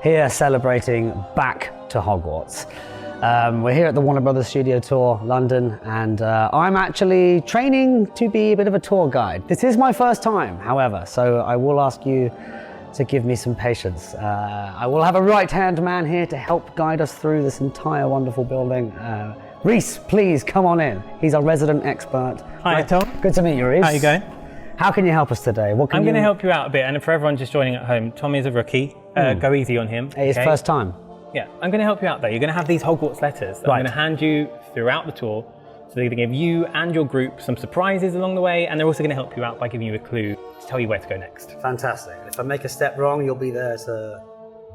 Here celebrating Back to Hogwarts. We're here at the Warner Brothers Studio Tour, London, and I'm actually training to be a bit of a tour guide. This is my first time, however, so I will ask you to give me some patience. I will have a right-hand man here to help guide us through this entire wonderful building. Reese, please come on in. He's our resident expert. Hi, Tom. Good to meet you, Reese. How are you going? How can you help us today? I'm going to help you out a bit, and for everyone just joining at home, Tom is a rookie. Go easy on him. His first time. Yeah, I'm going to help you out though. You're going to have these Hogwarts letters that I'm going to hand you throughout the tour. So they're going to give you and your group some surprises along the way, and they're also going to help you out by giving you a clue to tell you where to go next. Fantastic. If I make a step wrong, you'll be there to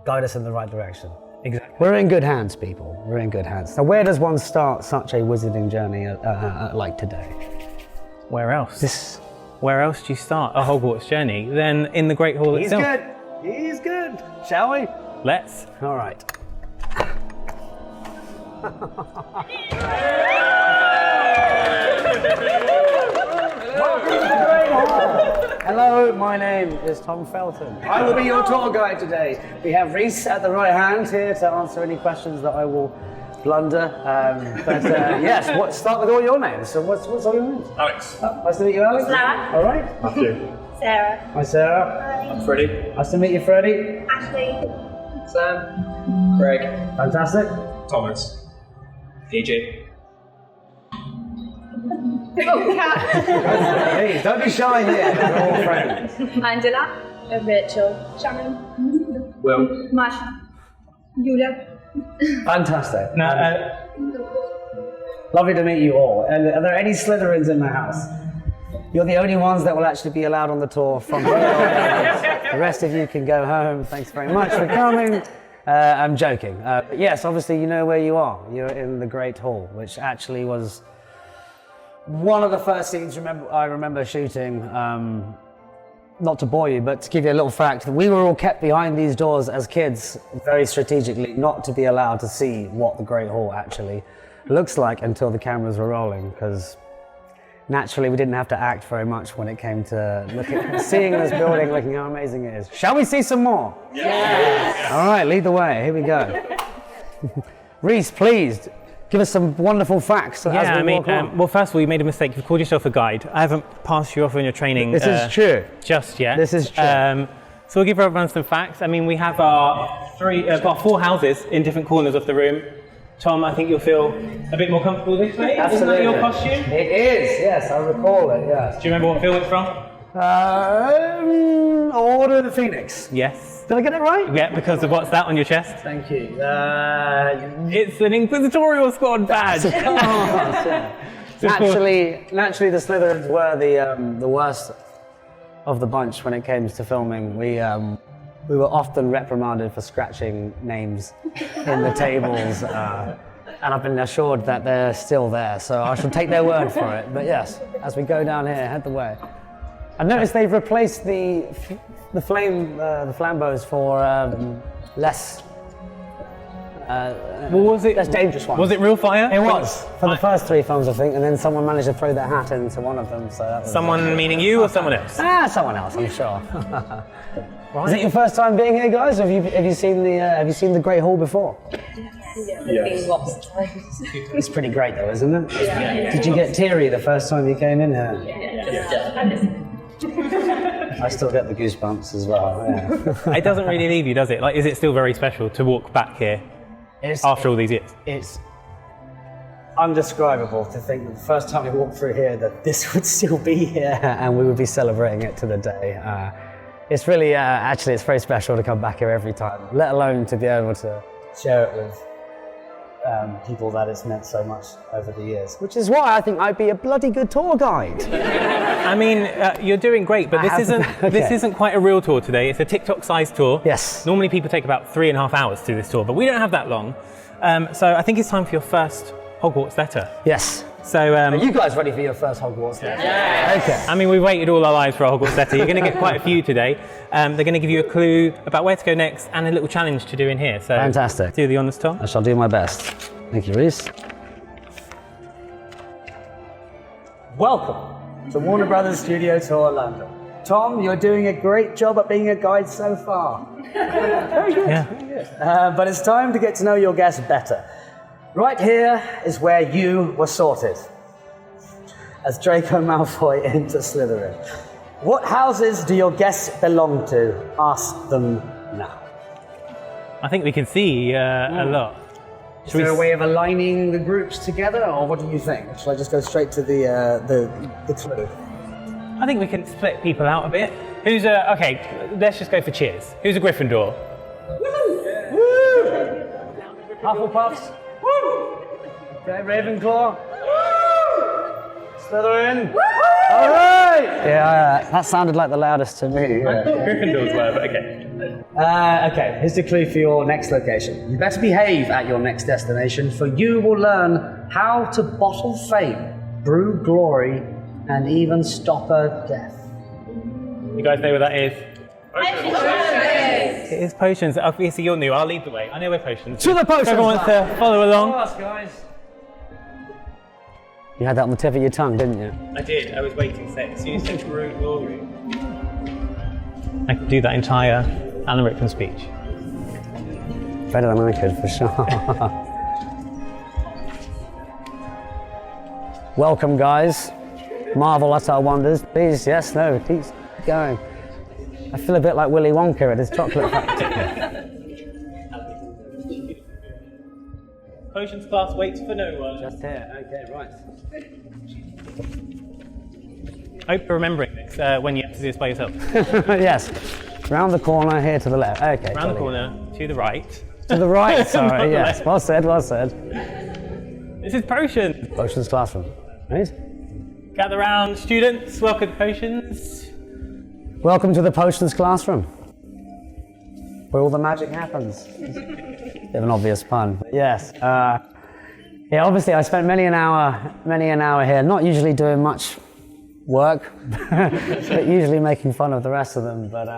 guide us in the right direction. Exactly. We're in good hands, people. We're in good hands. Now, where does one start such a wizarding journey like today? Where else? Where else do you start a Hogwarts journey than in the Great Hall itself? He's good. Shall we? Let's. All right. Hello, my name is Tom Felton. I will be your tour guide today. We have Reese at the right hand here to answer any questions that I will blunder. Yes, start with all your names. So what's all your names? Alex. Nice to meet you, Alex. Lara. All right. Matthew. Sarah. Hi, Sarah. Hi. I'm Freddie. Nice to meet you, Freddie. Ashley. Sam. Craig. Fantastic. Thomas. DJ. Oh, Kat. Please, don't be shy here. We're all friends. Angela. Rachel. Shannon. Will. Masha. Julia. Fantastic. Lovely to meet you all. And are there any Slytherins in the house? You're the only ones that will actually be allowed on the tour from here on. The rest of you can go home. Thanks very much for coming. I'm joking. Yes, obviously you know where you are. You're in the Great Hall, which actually was one of the first scenes I remember shooting. Not to bore you, but to give you a little fact, we were all kept behind these doors as kids, very strategically, not to be allowed to see what the Great Hall actually looks like until the cameras were rolling, because naturally we didn't have to act very much when it came to seeing this building, looking how amazing it is. Shall we see some more? Yes! All right, lead the way, here we go. Reese, please, give us some wonderful facts as we walk on. Well, first of all, you made a mistake. You've called yourself a guide. I haven't passed you off on your training. This is true. Just yet. This is true. So we'll give everyone some facts. I mean, we have our four houses in different corners of the room. Tom, I think you'll feel a bit more comfortable this way. Absolutely. Isn't that your costume? It is, yes, I recall it, yes. Do you remember what film it's from? Order of the Phoenix. Yes. Did I get it right? Yeah, because of what's that on your chest? Thank you. It's an Inquisitorial Squad badge. Naturally, the Slytherins were the worst of the bunch when it came to filming. We were often reprimanded for scratching names in the tables, and I've been assured that they're still there, so I shall take their word for it. But yes, as we go down here, head the way. I noticed they've replaced the flambeaux for less less dangerous ones. Was it real fire? It was for the first three films, I think, and then someone managed to throw their hat into one of them. So that was someone meaning you or someone else? Someone else, I'm sure. Right. Is it your first time being here, guys? Have you seen the Great Hall before? Yes. Lots of times. It's pretty great, though, isn't it? Yeah. Did you get teary the first time you came in here? Yes. I still get the goosebumps as well. Yeah. It doesn't really leave you, does it? Like, is it still very special to walk back here after all these years? It's undescribable to think that the first time we walked through here that this would still be here and we would be celebrating it to the day. It's really, it's very special to come back here every time, let alone to be able to share it with people that it's meant so much over the years. Which is why I think I'd be a bloody good tour guide. I mean, you're doing great, but this isn't quite a real tour today. It's a TikTok-sized tour. Yes. Normally people take about 3.5 hours to do this tour, but we don't have that long. So I think it's time for your first Hogwarts letter. Yes. So, are you guys ready for your first Hogwarts letter? Yeah. Okay. I mean, we waited all our lives for a Hogwarts letter. You're going to get quite a few today. They're going to give you a clue about where to go next and a little challenge to do in here. So fantastic. Do the honours, Tom. I shall do my best. Thank you, Reese. Welcome to Warner Brothers Studio Tour London. Tom, you're doing a great job at being a guide so far. Very good. Yeah. Very good. But it's time to get to know your guests better. Right here is where you were sorted. As Draco Malfoy enters Slytherin. What houses do your guests belong to? Ask them now. I think we can see a lot. Is there a way of aligning the groups together, or what do you think? Shall I just go straight to the clue? I think we can split people out a bit. Who's a... Okay, let's just go for cheers. Who's a Gryffindor? Hufflepuffs? Okay, Ravenclaw? Slytherin? All right! Yeah, that sounded like the loudest to me. Gryffindors were, but okay. Okay, here's the clue for your next location. You better behave at your next destination, for you will learn how to bottle fame, brew glory, and even stop a death. You guys know what that is? It is potions. Obviously, you're new. I'll lead the way. I know we're potions. To the potions! Everyone wants to follow along. Guys. You had that on the tip of your tongue, didn't you? I did. I was waiting. So as soon as you said brew glory, I could do that entire Alan Rickman speech. Better than I could, for sure. Welcome, guys. Marvel at our wonders. Please, yes, no, keep going. I feel a bit like Willy Wonka at his chocolate factory. Potions class waits for no one. Just here, okay, right. I hope you're remembering this when you have to do this by yourself. Yes, round the corner, here to the left. Okay. Round the corner, to the right. To the right, sorry, Not the yes. left. Well said, well said. This is Potions. Potions classroom, right? Gather round, students. Welcome to Potions. Welcome to the Potions classroom, where all the magic happens. Bit of an obvious pun, but yes. Yeah, obviously I spent many an hour here, not usually doing much work, but usually making fun of the rest of them. But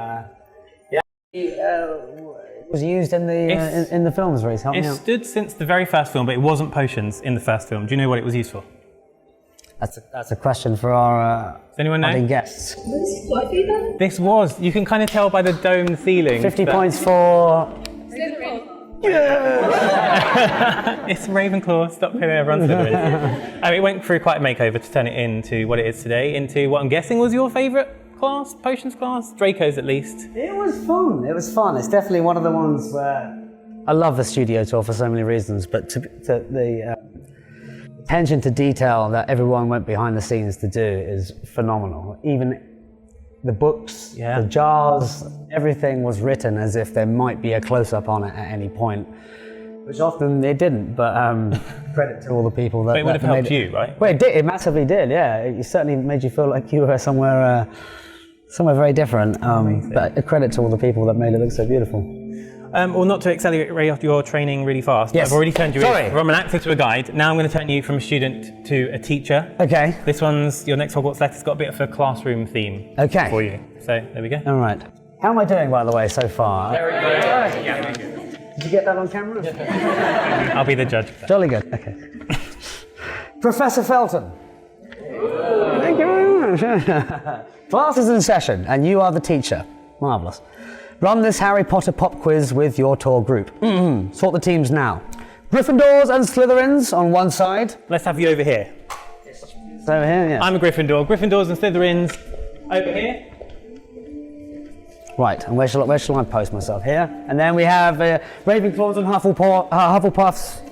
yeah, it was used in the films. Reece, help me It out. stood since the very first film, but it wasn't potions in the first film. Do you know what it was used for? That's a question for our Does anyone know? budding guests. This was. You can kind of tell by the domed ceiling. 50 points for. It's Ravenclaw. Stop hitting everyone's Slytherin. It went through quite a makeover to turn it into what it is today, into what I'm guessing was your favourite class, Potions class? Draco's at least. It was fun. It was fun. It's definitely one of the ones where I love the studio tour for so many reasons, but the attention to detail that everyone went behind the scenes to do is phenomenal. Even the books, Yeah. the jars, everything was written as if there might be a close-up on it at any point, which often it didn't, but credit to all the people that... But it would have that made helped you, right? Well, it did. It massively did, yeah. It certainly made you feel like you were somewhere very different, but a credit to all the people that made it look so beautiful. Well, not to accelerate your training really fast, Yes. I've already turned you Sorry. from an actor to a guide. Now I'm going to turn you from a student to a teacher. Okay. This one's, your next Hogwarts letter's got a bit of a classroom theme Okay. for you. So, there we go. All right. How am I doing, by the way, so far? Very good. Yeah. Did you get that on camera? I'll be the judge. Jolly good. Okay. Professor Felton. Thank you very much. Class is in session, and you are the teacher. Marvellous. Run this Harry Potter pop quiz with your tour group. Sort the teams now. Gryffindors and Slytherins on one side. Let's have you over here. So over here, yeah. I'm a Gryffindor. Gryffindors and Slytherins over here. Right, and where shall I post myself? Here. And then we have Ravenclaws and Hufflepuffs.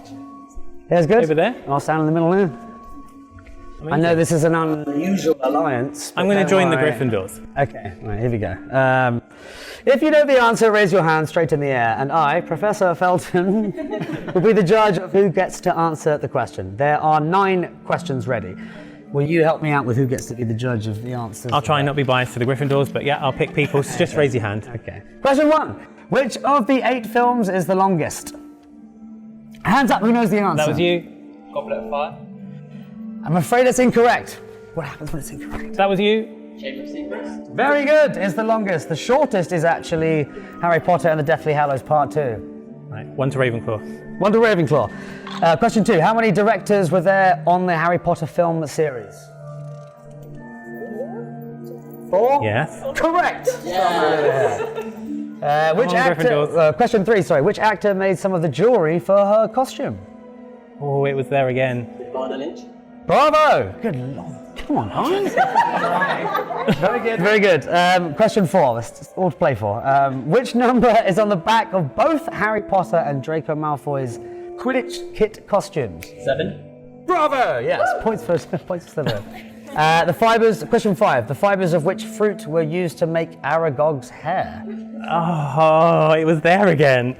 Here's good. Over there. I'll stand in the middle here. I know this is an unusual alliance. I'm going to join the Gryffindors. Okay, right, here we go. If you know the answer, raise your hand straight in the air, and I, Professor Felton, will be the judge of who gets to answer the question. There are 9 questions ready. Will you help me out with who gets to be the judge of the answers? I'll try and not be biased to the Gryffindors, but yeah, I'll pick people. So just raise your hand. Okay. Question 1. Which of the 8 films is the longest? Hands up, who knows the answer? That was you. Goblet of Fire. I'm afraid it's incorrect. What happens when it's incorrect? That was you. Chamber of Secrets. Very good, it's the longest. The shortest is actually Harry Potter and the Deathly Hallows Part 2. Right, 1 to Ravenclaw. 1 to Ravenclaw. Question 2. How many directors were there on the Harry Potter film series? 4. 4. Yes. Correct. Which Come on, actor? Gryffindors. Question 3. Sorry. Which actor made some of the jewelry for her costume? Oh, it was there again. Barna Lynch. Bravo. Good lord. Come on, guys. Very good. Very good. Question 4. That's all to play for. Which number is on the back of both Harry Potter and Draco Malfoy's Quidditch kit costumes? 7. Bravo! Yes, points for Slytherin. The fibers. Question 5. The fibers of which fruit were used to make Aragog's hair? Oh, it was there again.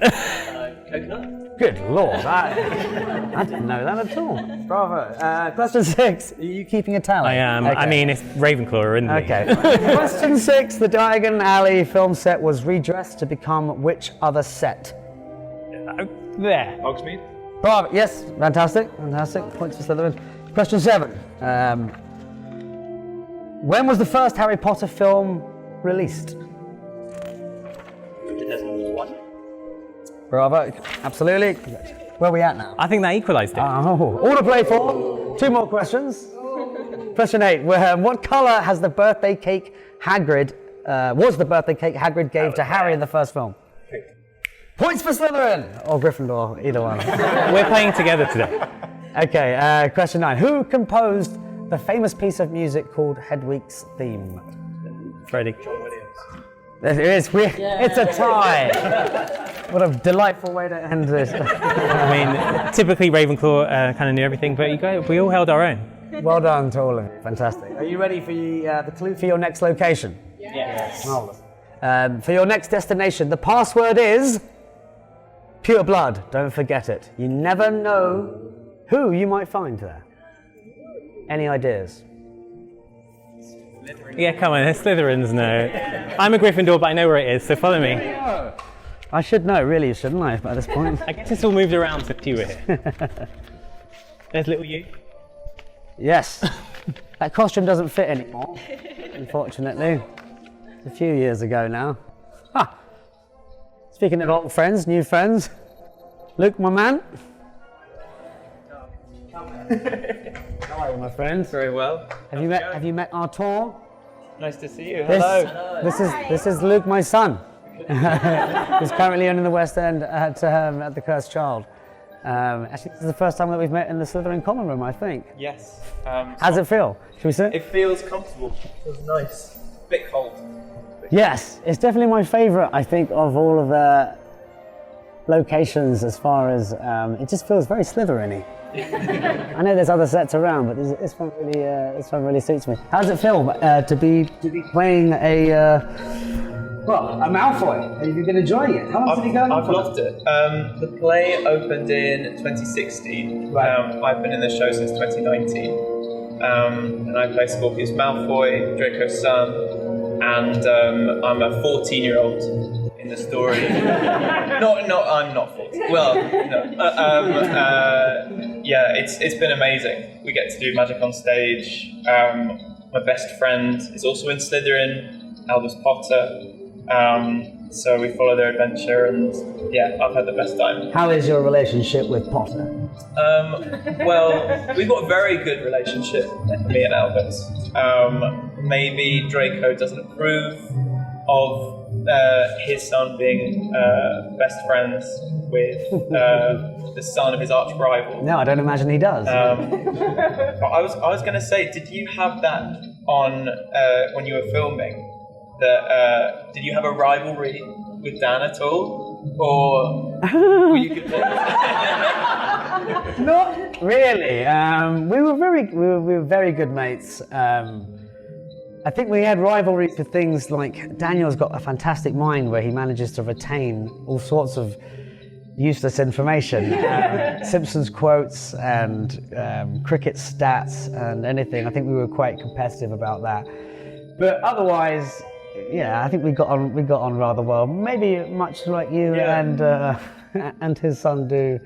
Coconut. Good lord, I didn't know that at all. Bravo. Question 6. Are you keeping a tally? I am. Okay. I mean, it's Ravenclaw, isn't it? Okay. Question 6. The Diagon Alley film set was redressed to become which other set? There. Hogsmeade. Bravo. Yes. Fantastic. Fantastic. Points for Slytherin. Question 7. When was the first Harry Potter film released? 2001. Bravo. Absolutely. Where are we at now? I think that equalised it. Oh, all to play for. 2 more questions. Question 8. What colour has the birthday cake Hagrid was the birthday cake Hagrid gave to Harry in the first film? Pink. Points for Slytherin or Gryffindor, either one. We're playing together today. Okay. Question 9. Who composed the famous piece of music called Hedwig's Theme? Freddie. It is. It's a tie. What a delightful way to end this. I mean, typically Ravenclaw kind of knew everything, but we all held our own. Well done to all of you. Fantastic. Are you ready for the clue for your next location? Yes. Marvelous. For your next destination, the password is pure blood. Don't forget it. You never know who you might find there. Any ideas? Yeah, come on, there's Slytherins, no. I'm a Gryffindor, but I know where it is, so follow me. I should know, really, shouldn't I, at this point? I guess it's all moved around since you were here. There's little you. Yes. That costume doesn't fit anymore, unfortunately. It's a few years ago now. Ah. Speaking of old friends, new friends. Luke, my man. How are you, my friend? Very well. Have you met Artur? Nice to see you. Hello. This is Luke, my son. Who's currently in the West End at the Cursed Child. Actually, this is the first time that we've met in the Slytherin common room, I think. Yes. How's it feel? Should we sit? It feels comfortable. It feels nice. Bit cold. Yes, it's definitely my favourite, I think, of all of the locations as far as it just feels very Slytherin-y. I know there's other sets around, but this one really suits me. How does it feel to be playing a Malfoy? Have you been enjoying it? How long have you been going on I've for? loved it. The play opened in 2016. Right. I've been in the show since 2019. And I play Scorpius Malfoy, Draco's son, and I'm a 14-year-old in the story. I'm not 14. Well, no. Yeah, it's been amazing. We get to do magic on stage. My best friend is also in Slytherin, Albus Potter. So we follow their adventure, and yeah, I've had the best time. How is your relationship with Potter? Well, we've got a very good relationship, me and Albus. Maybe Draco doesn't approve of his son being best friends with the son of his arch rival. No, I don't imagine he does. But I was going to say, did you have that on when you were filming? Did you have a rivalry with Dan at all, or were you good friends? Not really. We were very good mates. I think we had rivalries with things like Daniel's got a fantastic mind where he manages to retain all sorts of useless information, Simpsons quotes and cricket stats and anything. I think we were quite competitive about that. But otherwise, yeah, I think we got on rather well. Maybe much like you and his son do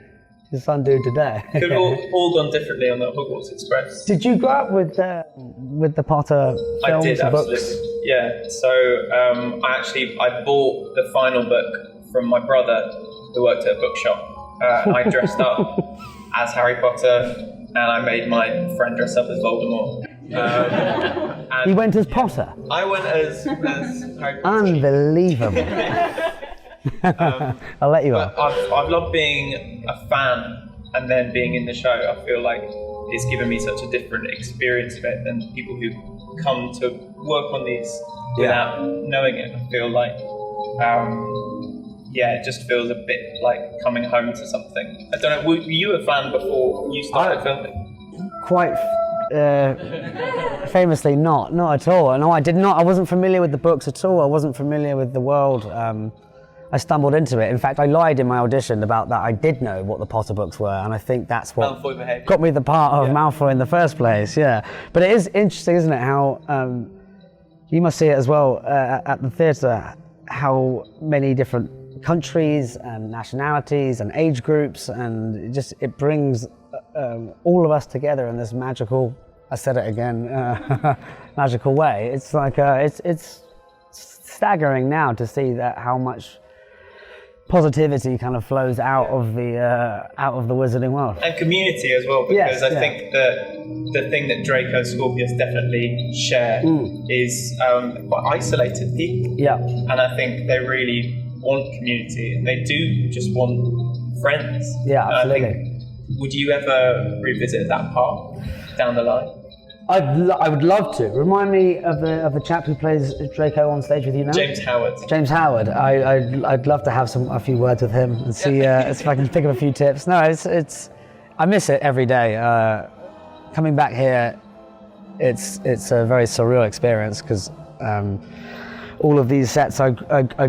today. Could have all gone differently on the Hogwarts Express. Did you grow up with the Potter films? I did, books? absolutely. Yeah. So I bought the final book from my brother, who worked at a bookshop. I dressed up as Harry Potter, and I made my friend dress up as Voldemort. You went as Potter? I went as Harry Potter. Unbelievable. I'll let you But off. I've loved being a fan and then being in the show. I feel like it's given me such a different experience of it than people who come to work on these without knowing it. I feel like, it just feels a bit like coming home to something. I don't know, were you a fan before you started filming? Quite famously not at all. No, I did not. I wasn't familiar with the books at all. I wasn't familiar with the world. I stumbled into it. In fact, I lied in my audition about that. I did know what the Potter books were, and I think that's what Malfoy behaviour. got me the part of Malfoy in the first place. Yeah, but it is interesting, isn't it? How you must see it as well at the theatre. How many different countries and nationalities and age groups, and it brings all of us together in this magical. I said it again, magical way. It's like it's staggering now to see that how much positivity kind of flows out of the wizarding world. And community as well, because I think that the thing that Draco and Scorpius definitely share is quite isolated people. Yeah. And I think they really want community, and they do just want friends. Yeah, absolutely. I think, would you ever revisit that part down the line? I would love to. Remind me of the chap who plays Draco on stage with you now. James Howard. James Howard. I'd love to have a few words with him and see if I can pick up a few tips. No, it's I miss it every day. Coming back here, it's a very surreal experience because all of these sets I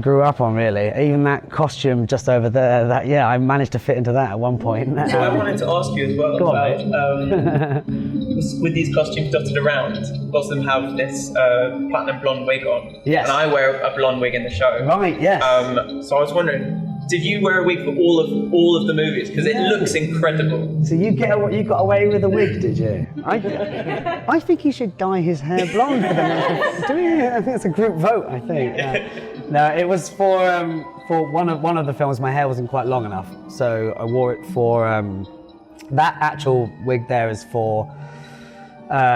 grew up on, really. Even that costume just over there, I managed to fit into that at one point. So I wanted to ask you as well about with these costumes dotted around, lots of them have this platinum blonde wig on. Yes. And I wear a blonde wig in the show. Right, yes. So I was wondering, did you wear a wig for all of the movies? Because it looks incredible. So you got away with a wig, did you? I think he should dye his hair blonde for the next. I think it's a group vote. I think. No, it was for one of the films. My hair wasn't quite long enough, so I wore it for that actual wig. There is for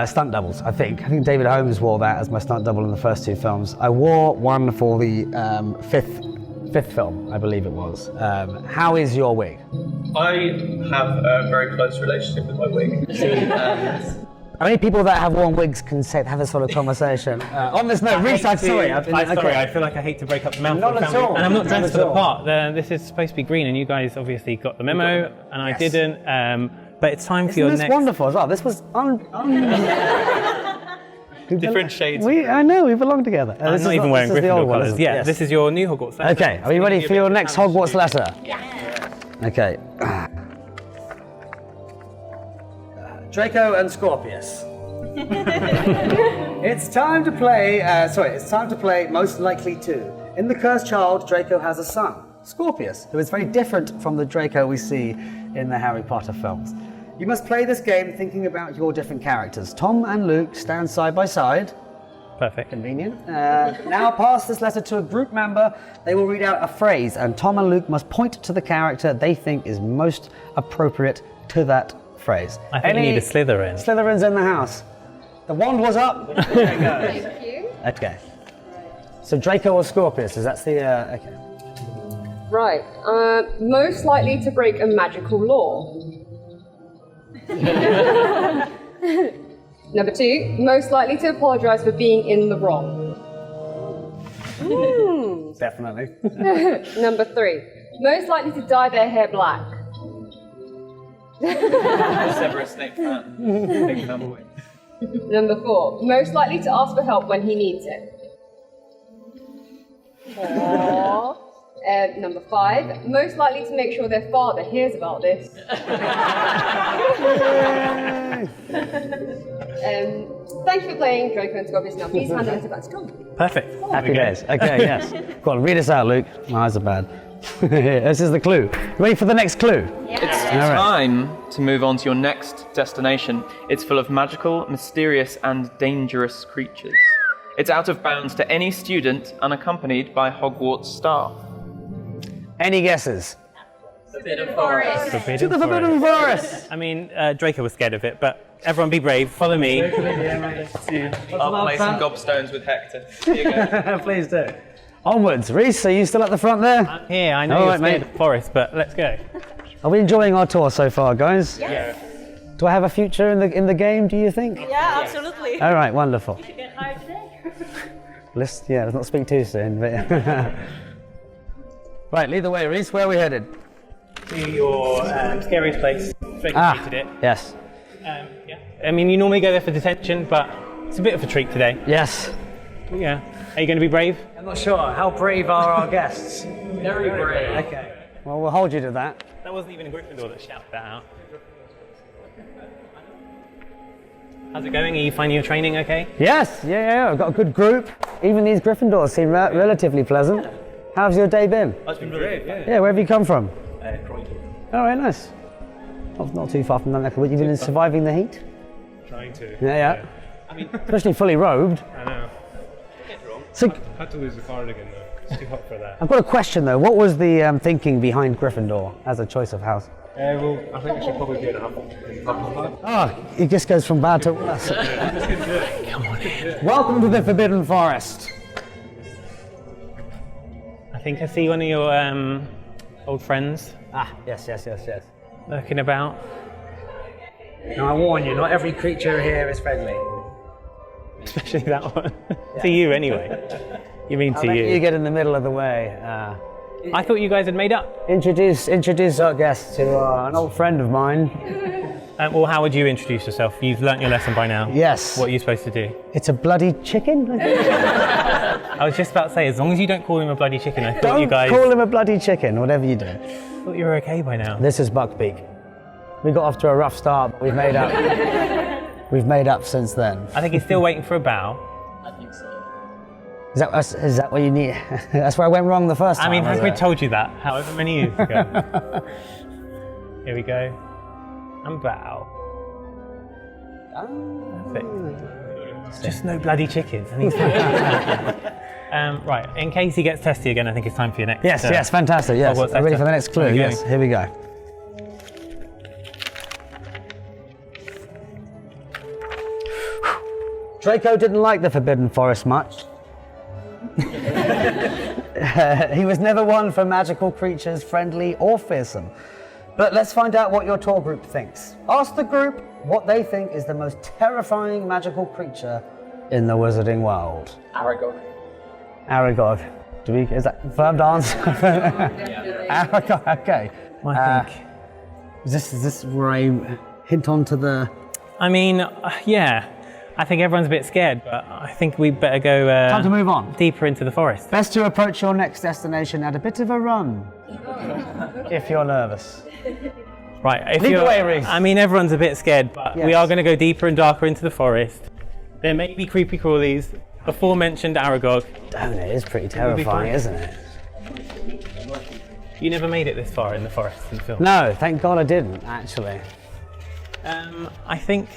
stunt doubles. I think David Holmes wore that as my stunt double in the first two films. I wore one for the fifth film, I believe it was. How is your wig? I have a very close relationship with my wig. How many people that have worn wigs can have this sort of conversation? On this note, Reese, I'm sorry. I feel like I hate to break up the Malfoy Not at family. all. And I'm not dressed for Not the at all. part. This is supposed to be green, and you guys obviously got the memo, and I didn't. But it's time for your Isn't this next. wonderful as well? This was Different shades. I know, we belong together. I'm not even wearing Gryffindor colours. Yeah, Yes. this is your new Hogwarts letter. Okay, are you ready for your next Hogwarts letter? Yeah. Okay. Draco and Scorpius. It's time to play. It's time to play Most Likely To. In The Cursed Child, Draco has a son, Scorpius, who is very different from the Draco we see in the Harry Potter films. You must play this game thinking about your different characters. Tom and Luke stand side by side. Perfect. Convenient. Now pass this letter to a group member. They will read out a phrase, and Tom and Luke must point to the character they think is most appropriate to that phrase. I think you need a Slytherin. Slytherins in the house. The wand was up. There you go. Thank you. Okay. So Draco or Scorpius? That's the okay. Right. Most likely to break a magical law. Number 2, most likely to apologise for being in the wrong. Definitely. Number 3, most likely to dye their hair black. Severus Snape fan. Big fan boy. Number 4, most likely to ask for help when he needs it. Aww. Number 5, most likely to make sure their father hears about this. Thank you for playing Draco and Scorpius. Now please hand the letter back to Tom. Perfect. Happy days. Okay, yes. Go on, read us out, Luke. My eyes are bad. This is the clue. Ready for the next clue? It's All right. time to move on to your next destination. It's full of magical, mysterious, and dangerous creatures. It's out of bounds to any student unaccompanied by Hogwarts staff. Any guesses? Forbidden Forest. To the Forbidden Forest! I mean, Draco was scared of it, but everyone be brave. Follow me. I'll play some gobstones with Hector. Here you go. Please do. Onwards. Reese, are you still at the front there? I'm here. I know All you're right, scared mate. of the forest, but let's go. Are we enjoying our tour so far, guys? Yes. Do I have a future in the game, do you think? Yeah, absolutely. All right, wonderful. Get hired today. Let's not speak too soon. But right, lead the way, Reese. Where are we headed? To your scariest place. Draco hated it. Yes. Yeah. I mean, you normally go there for detention, but it's a bit of a treat today. Yes. Yeah. Are you going to be brave? I'm not sure. How brave are our guests? Very brave. Okay. Well, we'll hold you to that. That wasn't even a Gryffindor that shouted that out. How's it going? Are you finding your training okay? Yes. Yeah. I've got a good group. Even these Gryffindors seem relatively pleasant. How's your day been? That's been great. Yeah. Where have you come from? Croydon. All right. Nice. Not too far from that neck of the woods. You've been surviving the heat? Trying to. Yeah. I mean, Especially fully robed. I know. So Had to lose the cardigan though. It's too hot for that. I've got a question though. What was the thinking behind Gryffindor as a choice of house? Well, I think we should probably be in Hufflepuff. Oh, it just goes from bad to worse. Come on in. Welcome to the Forbidden Forest. I think I see one of your old friends Yes. lurking about. Now I warn you, not every creature here is friendly. Especially that one. To you, anyway. You mean to You you. get in the middle of the way. I thought you guys had made up. Introduce our guest to an old friend of mine. Well, how would you introduce yourself? You've learnt your lesson by now. Yes. What are you supposed to do? It's a bloody chicken. I think. I was just about to say, as long as you don't call him a bloody chicken, I thought Don't you guys call him a bloody chicken, whatever you do. thought you were okay by now. This is Buckbeak. We got off to a rough start, but we've made up. We've made up since then. I think he's still waiting for a bow. I think so. Is that what you need? That's where I went wrong the first time. I mean, was Hagrid it? told you that however many years ago. Here we go. And bow. Perfect. Just no bloody chickens. And he's right, in case he gets testy again, I think it's time for your next. Yes, fantastic. Yes, Hogwarts ready letter. for the next clue. Here we go. Yes, here we go. Draco didn't like the Forbidden Forest much. He was never one for magical creatures, friendly or fearsome. But let's find out what your tour group thinks. Ask the group what they think is the most terrifying magical creature in the wizarding world. Aragog. Aragog. Is that confirmed answer? Aragog, okay. I think. Is this where I hint on to the... I mean, yeah. I think everyone's a bit scared, but I think we better go Time to move on. deeper into the forest. Best to approach your next destination at a bit of a run. If you're nervous. Right. If Lead the you're- way, Reese. I mean, everyone's a bit scared, but we Yes. are going to go deeper and darker into the forest. There may be creepy crawlies. Aforementioned Aragog. Damn, it is pretty be terrifying, fine. isn't it? You never made it this far in the forest in the film. No, thank God I didn't, actually. I think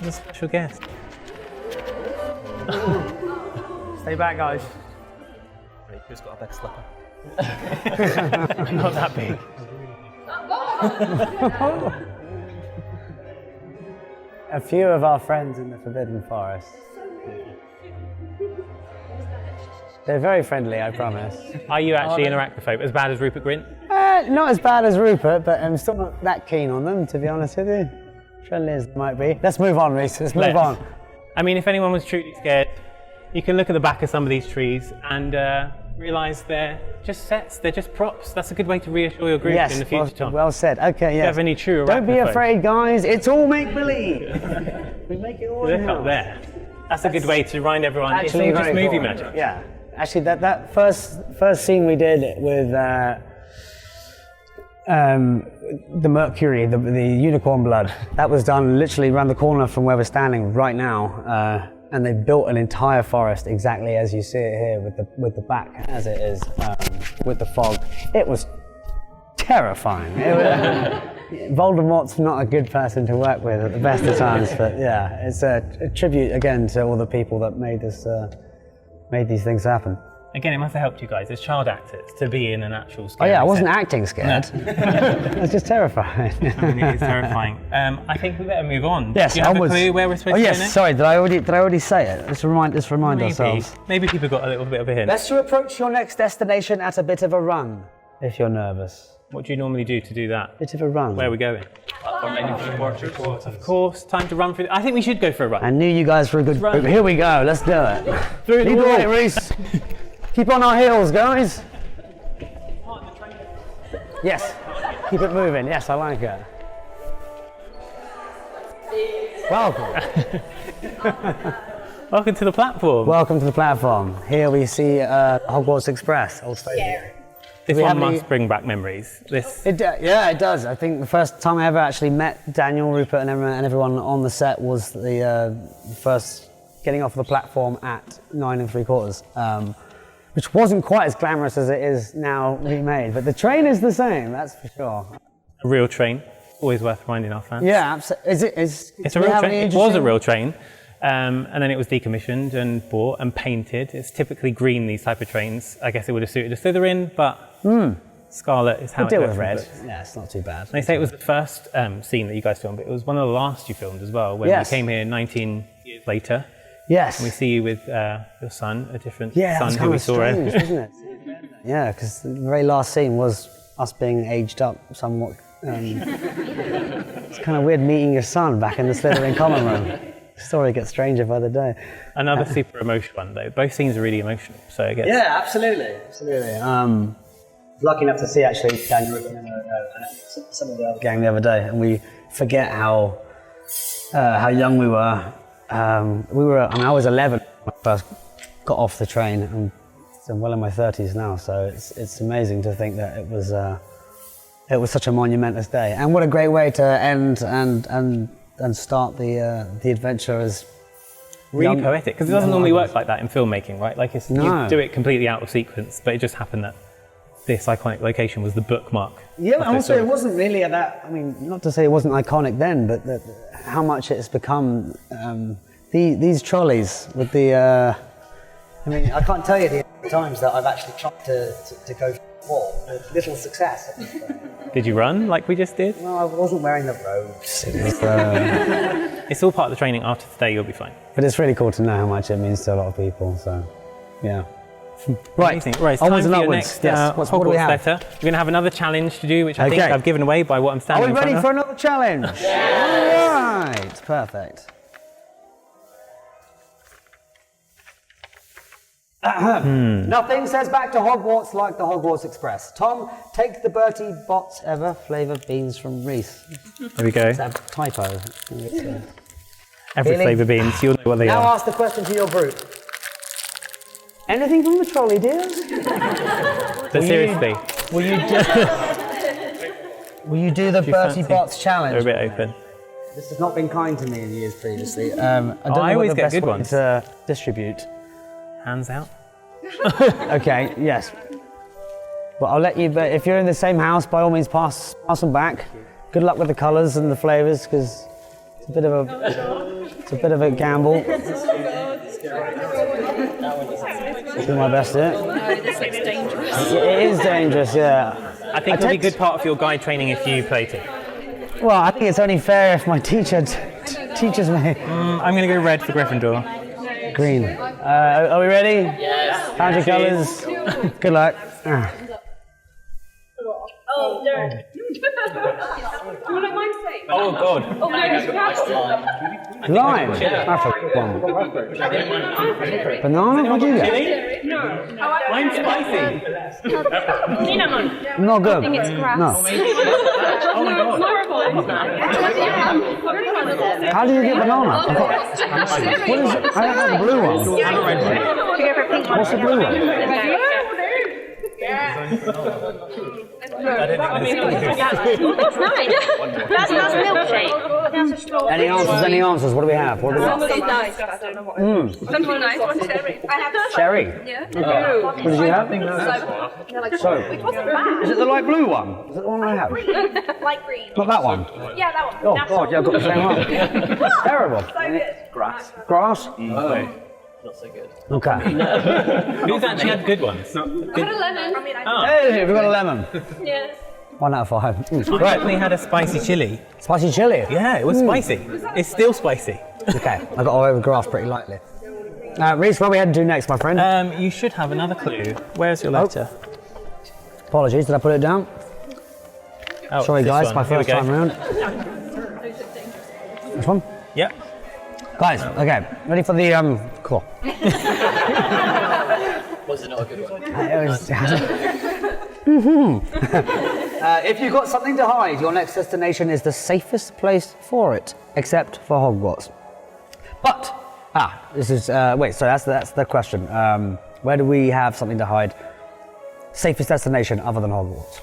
there's a special guest. Stay back, guys. Who's got a big slipper? Not that big. A few of our friends in the Forbidden Forest. They're very friendly, I promise. Are you actually an arachnophobe? As bad as Rupert Grint? Not as bad as Rupert, but I'm still not that keen on them, to be honest with you. Friendly as they might be. Let's move on, Reese. Let's move on. I mean, if anyone was truly scared, you can look at the back of some of these trees and realise they're just sets, they're just props. That's a good way to reassure your group in the future, Tom. well said. Okay, Do you yes. have any true Don't be arachnophobes? afraid, guys. It's all make-believe. We make it all Look in up house. there. That's a good way to remind everyone it's all Actually, just very movie cool. magic. Yeah. Actually, that first scene we did with the Mercury, the unicorn blood, that was done literally around the corner from where we're standing right now. And they built an entire forest exactly as you see it here, with the back as it is, with the fog. It was terrifying. Voldemort's not a good person to work with at the best of times, but yeah, it's a tribute again to all the people that made these things happen. Again, it must have helped you guys as child actors to be in an actual Oh scary yeah, I wasn't set. acting scared. I was just terrified. I mean, it is terrifying. I think we better move on. Yes, Do you have onwards. a clue where we're supposed Oh to go yes, next? sorry, did I already say it? Let's remind ourselves. Maybe people got a little bit of a hint. Best to approach your next destination at a bit of a run, if you're nervous. What do you normally do to do that? Bit of a run. Where are we going? Of course, time to run through. I think we should go for a run. I knew you guys were a good group. Here we go, let's do it. Through the Lead the wall. way, Reese. Keep on our heels, guys. Yes, keep it moving. Yes, I like it. Welcome. Welcome to the platform. Welcome to the platform. Here we see Hogwarts Express, Old Stadium. This we one have any- must bring back memories. Yeah, it does. I think the first time I ever actually met Daniel, Rupert, and everyone on the set was the first getting off the platform at 9 3/4, which wasn't quite as glamorous as it is now remade. But the train is the same, that's for sure. A real train. Always worth reminding our fans. Yeah, absolutely. It's a real train. It was a real train. And then it was decommissioned and bought and painted. It's typically green, these type of trains. I guess it would have suited a Slytherin, but scarlet is how Deal it with goes red. in the books. Yeah, it's not too bad. They say it was the first scene that you guys filmed, but it was one of the last you filmed as well, when Yes. you came here 19 years later. Yes. We see you with your son, a different Yeah, son that's who kind we of saw. strange, wasn't it? Yeah, because the very last scene was us being aged up somewhat. It's kind of weird meeting your son back in the Slytherin common room. The story gets stranger by the day. Another super emotional one, though. Both scenes are really emotional, so it gets... Yeah, absolutely. Lucky enough to see actually Daniel and some of the other gang the other day, and we forget how young we were. I was 11 when I first got off the train, and I'm well in my 30s now. So it's amazing to think that it was such a monumentous day, and what a great way to end and start the adventure as Really young- poetic, because it doesn't young normally adults. work like that in filmmaking, right? Like, No. you do it completely out of sequence, but it just happened that this iconic location was the bookmark. Yeah, of and this also story. it wasn't really at that. I mean, not to say it wasn't iconic then, but how much it's become. These trolleys with the. I mean, I can't tell you the times that I've actually tried to go for the wall with little success. Did you run like we just did? No, I wasn't wearing the robes. It was, It's all part of the training. After today, you'll be fine. but it's really cool to know how much it means to a lot of people. So, yeah. Right, Amazing. Right, it's onwards time and for your upwards. next Yes. What do we Hogwarts have? letter. We're going to have another challenge to do, which I think Okay. I've given away by what I'm Are standing we in front ready of. for another challenge? All right, perfect. Nothing says back to Hogwarts like the Hogwarts Express. Tom, take the Bertie Bott's ever flavour beans from Reese. There we go. Is that a typo? Every Really? flavour beans, you'll know what they Now are. ask the question to your group. Anything from the trolley, dears? But seriously, Will you do, will you do the you Bertie fancy- Bott's they're challenge? a bit open. This has not been kind to me in years previously. I don't know I what always the get best good way ones. to distribute. Hands out. Okay, yes. Well, I'll let you, but if you're in the same house, by all means pass them back. Good luck with the colours and the flavours, because it's a bit of a gamble. Do my best here. This looks dangerous. It is dangerous, yeah. I think it'll be a good part of your guide training if you played it. Well, I think it's only fair if my teacher teaches me. I'm going to go red for Gryffindor. Green. Are we ready? Yes. Found your colours. Good luck. Ah. Oh, no. You don't mind saying? Oh, God. Oh, no, Lime. That's a good one. Banana? What do you get? Mine's spicy. cinnamon. Not good. I think it's grass. No. Oh, my God. How do you get banana? What is it? I don't have the blue one. What's the blue one? That's nice. That's milkshake. That's a strawberry. Any answers? What do we have? What do we have? Something nice, but I don't know what. Something nice. What's cherry? I have Cherry. Yeah. What did you have? So, It wasn't bad. is it the light blue one? Is it the one I have? Light green. Not that one. Yeah, that one. Oh That's God, yeah, I've got the same one. It's terrible. so good. Grass. not so good. Okay. Who's actually had good ones? I got a lemon. I mean, Hey, we've got a lemon. yeah. 1 out of 5. I definitely had a spicy chili. Spicy chili. Yeah, it was spicy. It's still spicy. Okay, I got away with grass pretty lightly. Reese, what are we heading to next, my friend? You should have another clue. Where's your letter? Apologies, did I put it down? Oh, Sorry, this guys, one. my Here we first go. time around. This one? Yep. Guys, okay, ready for the cool. Was it not a good one? If you've got something to hide, your next destination is the safest place for it, except for Hogwarts. But, this is, wait, so that's the question. Where do we have something to hide? Safest destination other than Hogwarts?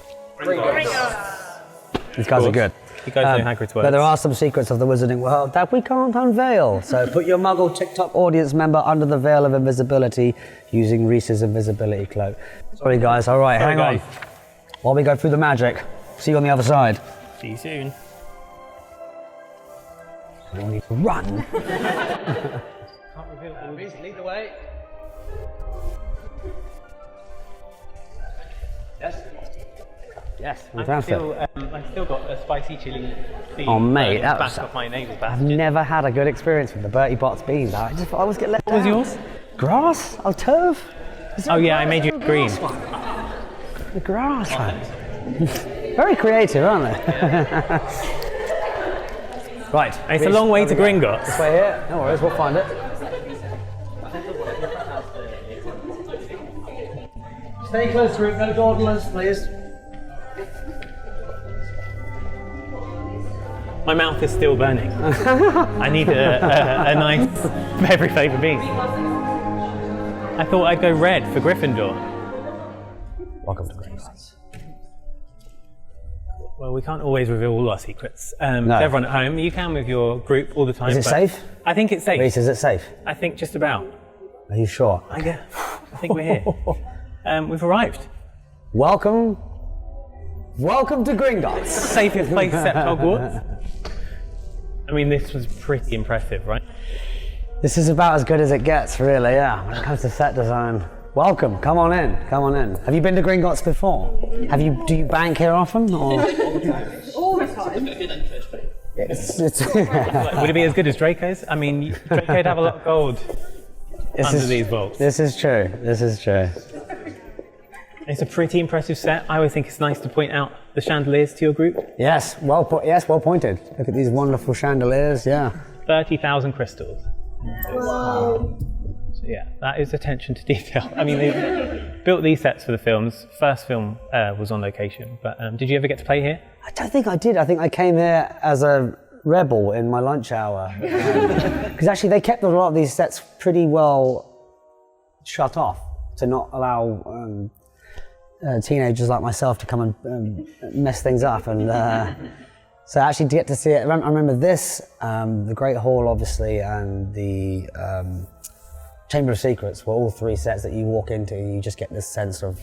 These guys are good. You guys know Hagrid's words. But there are some secrets of the wizarding world that we can't unveil. So put your Muggle TikTok audience member under the veil of invisibility using Reese's invisibility cloak. Sorry guys, all right, hang on. While we go through the magic, see you on the other side. See you soon. We need to run. Reese, lead the way. Yes. Yes, we found it. I've still got a spicy chili theme. Oh, mate, that back was- of my nasal I've passage. never had a good experience with the Bertie Bott's beans. I just I always get let down. What was yours? Grass? Oh, turf? Oh yeah, I made you green. The grass one. Very creative, aren't they? Right. It's a long way to Gringotts. This way here. No worries, we'll find it. Stay close to it, no dawdlers, please. My mouth is still burning. I need a nice every flavour bean. I thought I'd go red for Gryffindor. Welcome to Gringotts. Well, we can't always reveal all our secrets. To No. everyone at home, you can with your group all the time. Is it but safe? I think it's safe. Reese, is it safe? I think just about. Are you sure? I think we're here. We've arrived. Welcome to Gringotts. Safest place except Hogwarts. I mean, this was pretty impressive, right? This is about as good as it gets, really, yeah, when it comes to set design. Welcome, come on in. Have you been to Gringotts before? Do you bank here often, or? All the time. Would it be as good as Draco's? I mean, Draco'd have a lot of gold under these vaults. This is true. It's a pretty impressive set. I always think it's nice to point out the chandeliers to your group. Yes, well pointed. Look at these wonderful chandeliers, yeah. 30,000 crystals. Wow. So yeah, that is attention to detail. I mean, they built these sets for the films. First film was on location, but did you ever get to play here? I don't think I did. I think I came here as a rebel in my lunch hour. Because actually they kept a lot of these sets pretty well shut off to not allow teenagers like myself to come and mess things up. And so actually to get to see it, I remember this, the Great Hall obviously, and the Chamber of Secrets were all three sets that you walk into and you just get this sense of,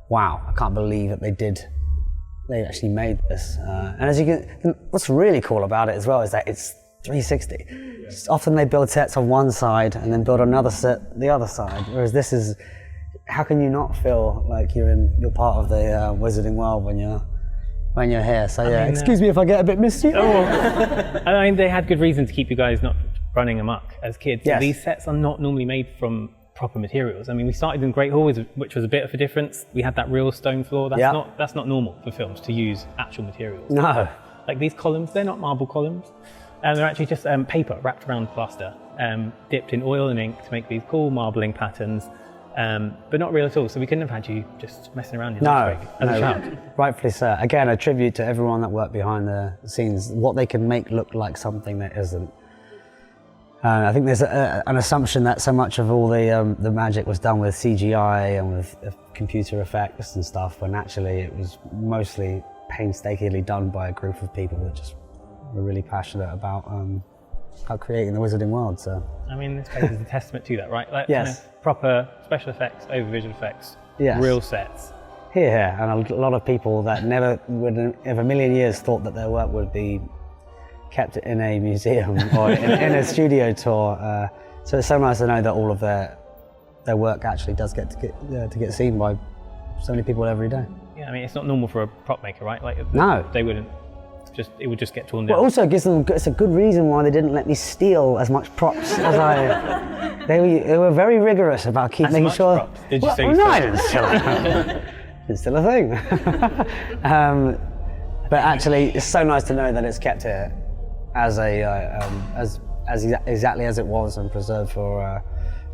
wow, I can't believe that they actually made this. And as you can, what's really cool about it as well is that it's 360. Often they build sets on one side and then build another set the other side, whereas this is, how can you not feel like you're part of the wizarding world when you're here? So yeah, excuse me if I get a bit misty. I mean, they had good reason to keep you guys not running amok as kids. Yes. These sets are not normally made from proper materials. I mean, we started in Great Hall, which was a bit of a difference. We had that real stone floor. That's not normal for films to use actual materials. No. Like these columns, they're not marble columns. They're actually just paper wrapped around plaster, dipped in oil and ink to make these cool marbling patterns. But not real at all, so we couldn't have had you just messing around in as a child. Rightfully so. Again, a tribute to everyone that worked behind the scenes, what they can make look like something that isn't. I think there's an assumption that so much of all the magic was done with CGI and with computer effects and stuff, when actually it was mostly painstakingly done by a group of people that just were really passionate about creating the wizarding world. So I mean, this place is a testament to that, right? Like, yes. Kind of proper special effects over visual effects, yes. Real sets. Here, and a lot of people that never would in a million years thought that their work would be kept in a museum or in a studio tour So it's so nice to know that all of their work actually does get to get seen by so many people every day. Yeah, I mean, it's not normal for a prop maker, right? Like, No. They wouldn't. It would just get torn down. But also it's a good reason why they didn't let me steal as much props as I. They were very rigorous about making much sure. props? Did you say No, I didn't steal it. It's still a thing. But actually, it's so nice to know that it's kept here as exactly as it was and preserved for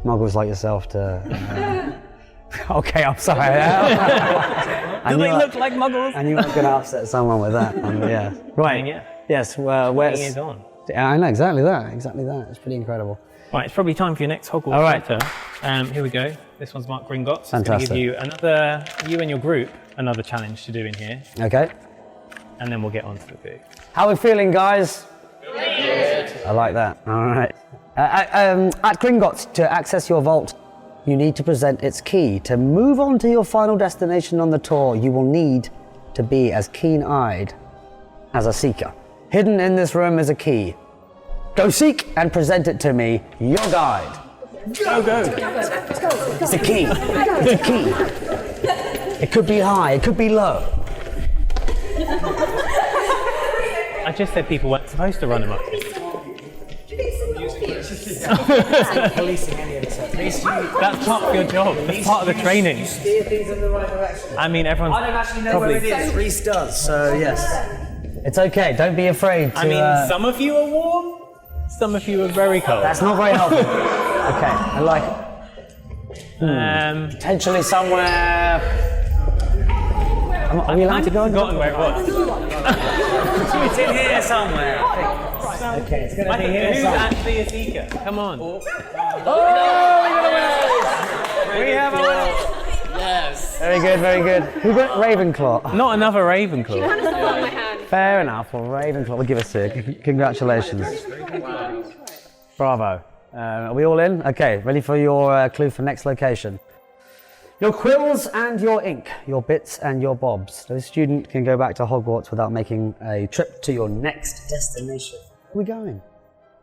muggles like yourself to. Okay, I'm sorry. Do they look like muggles? I knew I was going to upset someone with that. Yeah. Right. Yeah. Yes. Well, where's? Is on. I know exactly that. Exactly that. It's pretty incredible. Right, it's probably time for your next Hogwarts All right. letter. Here we go. This one's Mark Gringotts. It's going to Fantastic. give you and your group, another challenge to do in here, Okay. and then we'll get on to the boo. How are we feeling, guys? Good. I like that. All right. At Gringotts, to access your vault, you need to present its key. To move on to your final destination on the tour, you will need to be as keen-eyed as a seeker. Hidden in this room is a key. Go seek and present it to me, your guide. Go. It's a key. It's a key. It could be high, it could be low. I just said people weren't supposed to run them up. Policing any of this. That's part of your job. That's part of the training. Steer things in the right direction. I mean, everyone's I don't actually know probably. where it is. Reese does, so yes. It's okay, don't be afraid to... I mean, some of you are warm, some of you are very cold. That's not very helpful. Okay, I like it. Potentially somewhere... Are we allowed to go and forgotten where it was. It's in here somewhere. Okay, it's going to be here Who's somewhere. actually a seeker? Come on. Oh, we have a winner! Yes. Very good, very good. Who got Ravenclaw? Not another Ravenclaw. Kind of stuck on my hand. Fair enough. Well, Ravenclaw will give us a congratulations. Bravo. Are we all in? Okay, ready for your clue for next location. Your quills and your ink, your bits and your bobs. No student can go back to Hogwarts without making a trip to your next destination. Where are we going?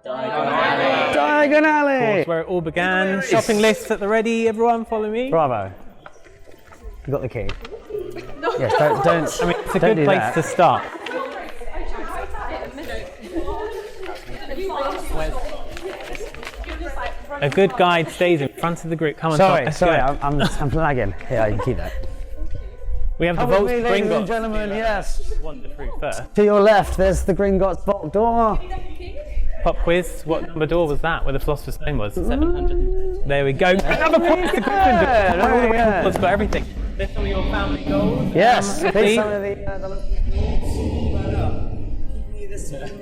Diagon Alley! That's where it all began. Shopping lists at the ready. Everyone follow me. Bravo. You got the key. Yes, don't. I mean, it's a don't good do place that. to start. A good guide stays in front of the group. Come on, Tom, let's Sorry, go. I'm flagging. Here, I can keep that. We have the Come vault with me, ladies and Gringotts. gentlemen, yes. Wander through first. To your left, there's the Gringotts vault door. Pop quiz. What number door was that? Where the Philosopher's Stone was? 700. There we go. Another point to Gryffindor. Good, very good. It's got everything. There's some of your family goals. Yes, See? please. Some of the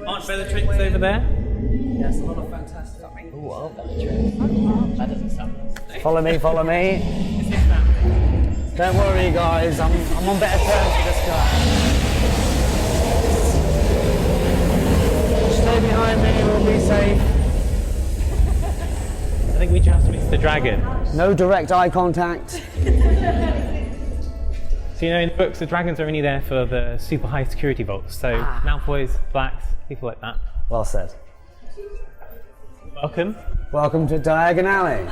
Aunt Bellatrix over there. Yes, a lot of fantastic. Ooh, that doesn't sound nice. Follow me, follow me. It's his family. Don't worry, guys. I'm on better terms with this guy. Stay behind me. We'll be safe. I think we just missed the dragon. No direct eye contact. So, you know, in the books, the dragons are only there for the super high security vaults. So, Malfoys, Blacks, people like that. Well said. Welcome. Welcome to Diagon Alley.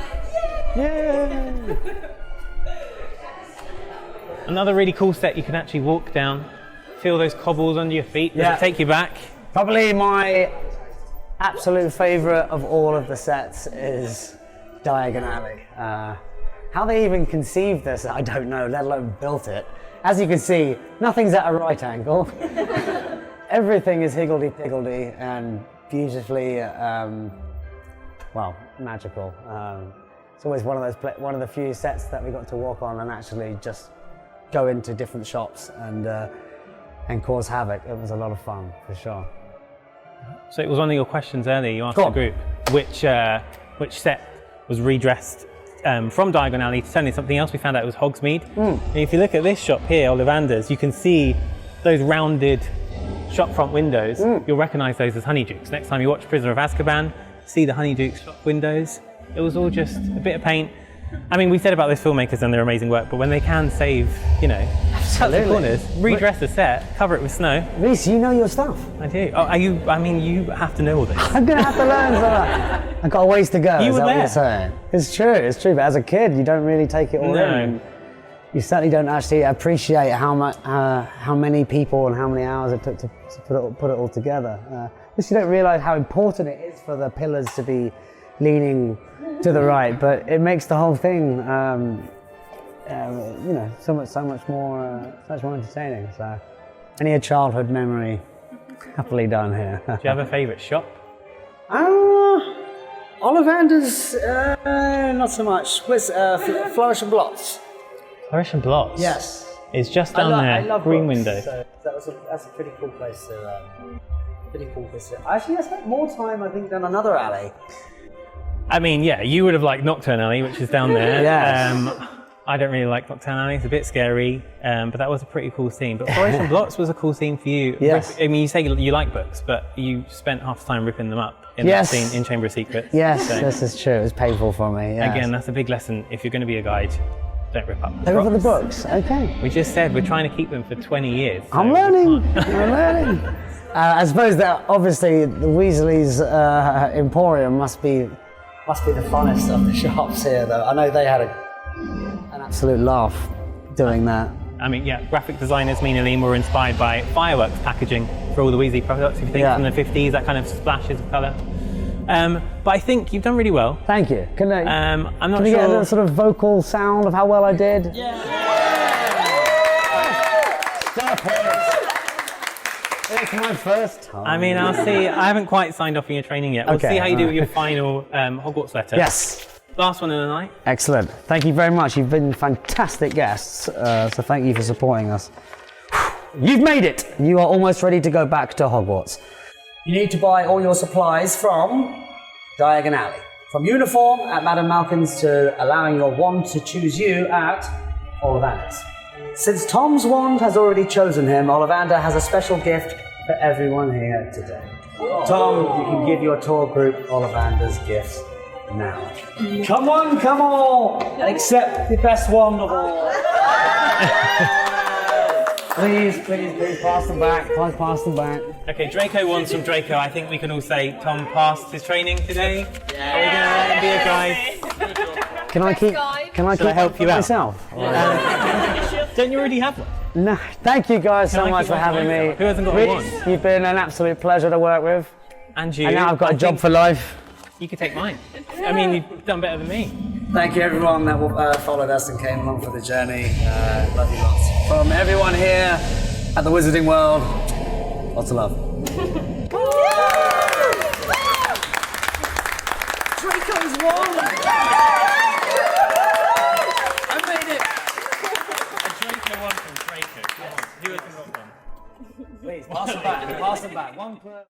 Yay! Another really cool set you can actually walk down, feel those cobbles under your feet. Does Yeah. it take you back? Probably my absolute favourite of all of the sets is Diagon Alley. How they even conceived this, I don't know, let alone built it. As you can see, nothing's at a right angle. Everything is higgledy-piggledy and beautifully, well, magical. It's always one of the few sets that we got to walk on and actually just go into different shops and cause havoc. It was a lot of fun, for sure. So it was one of your questions earlier. You asked Go the on. group which set was redressed from Diagon Alley to turn into something else. We found out it was Hogsmeade. And if you look at this shop here, Ollivander's, you can see those rounded shopfront windows. You'll recognise those as Honeydukes. Next time you watch Prisoner of Azkaban, see the Honeydukes shop windows. It was all just a bit of paint. I mean, we said about those filmmakers and their amazing work, but when they can save, you know, cut the corners, redress the set, cover it with snow. Reese, you know your stuff. I do. Oh, I mean, you have to know all this. I'm gonna have to learn some. I've got a ways to go. You is were that what there. you're saying? It's true. But as a kid, you don't really take it all No. in. You certainly don't actually appreciate how much, how many people and how many hours it took to put it all together. Just you don't realise how important it is for the pillars to be leaning to the right, but it makes the whole thing, so much more entertaining. So, any childhood memory happily done here. Do you have a favourite shop? Ollivander's, not so much. Where's Flourish and Blots? Flourish and Blots. Yes. It's just down there. I love Green books, window. So that's a pretty cool place to. Actually, I spent more time, I think, than another alley. I mean, yeah, you would have liked Nocturne Alley, which is down there. Yes. I don't really like Nocturne Alley. It's a bit scary, but that was a pretty cool scene. But Flourish and Blots was a cool scene for you. Yes. I mean, you say you like books, but you spent half the time ripping them up in Yes. that scene in Chamber of Secrets. Yes, So, this is true. It was painful for me. Yes. again, that's a big lesson. If you're going to be a guide, don't rip up the Over the props. books. Okay. We just said we're trying to keep them for 20 years. so I'm we learning. can't. I'm learning. I suppose that obviously the Weasley's Emporium must be the funnest of the shops here, though. I know they had an absolute laugh doing that. I mean, yeah, graphic designers, me and Aleem, were inspired by fireworks packaging for all the Weasley products. If you think Yeah. from the 50s, that kind of splashes of colour. But I think you've done really well. Thank you. Can I? I'm not Can we sure. get a sort of vocal sound of how well I did? Stop it. It's my first time. I mean, I'll see. I haven't quite signed off on your training yet. We'll Okay, see how you do alright. with your final Hogwarts letter. Yes. Last one of the night. Excellent. Thank you very much. You've been fantastic guests, so thank you for supporting us. You've made it. You are almost ready to go back to Hogwarts. You need to buy all your supplies from Diagon Alley. From uniform at Madame Malkin's to allowing your wand to choose you at Ollivander's. Since Tom's wand has already chosen him, Ollivander has a special gift for everyone here today. Tom, you can give your tour group Ollivander's gifts now. Come on, and accept the best wand of all. Please, pass them back. Pass them back. Okay, Draco wants from Draco. I think we can all say Tom passed his training today. Are we going to let him be a guide? Can I keep? Can I Shall I keep help you out? myself? Don't you already have one? No. Thank you guys so Can I much keep for one having for me. myself? Who hasn't got a Reece, wand? you've been an absolute pleasure to work with, And you. and now I've got I a job think for life. You could take mine. I mean, you've done better than me. Thank you everyone that followed us and came along for the journey. Love you lots. From everyone here at the Wizarding World, lots of love. Draco's won! I made it! A Draco one from Draco. Come on. Who hasn't got one? Please, pass them back. One per...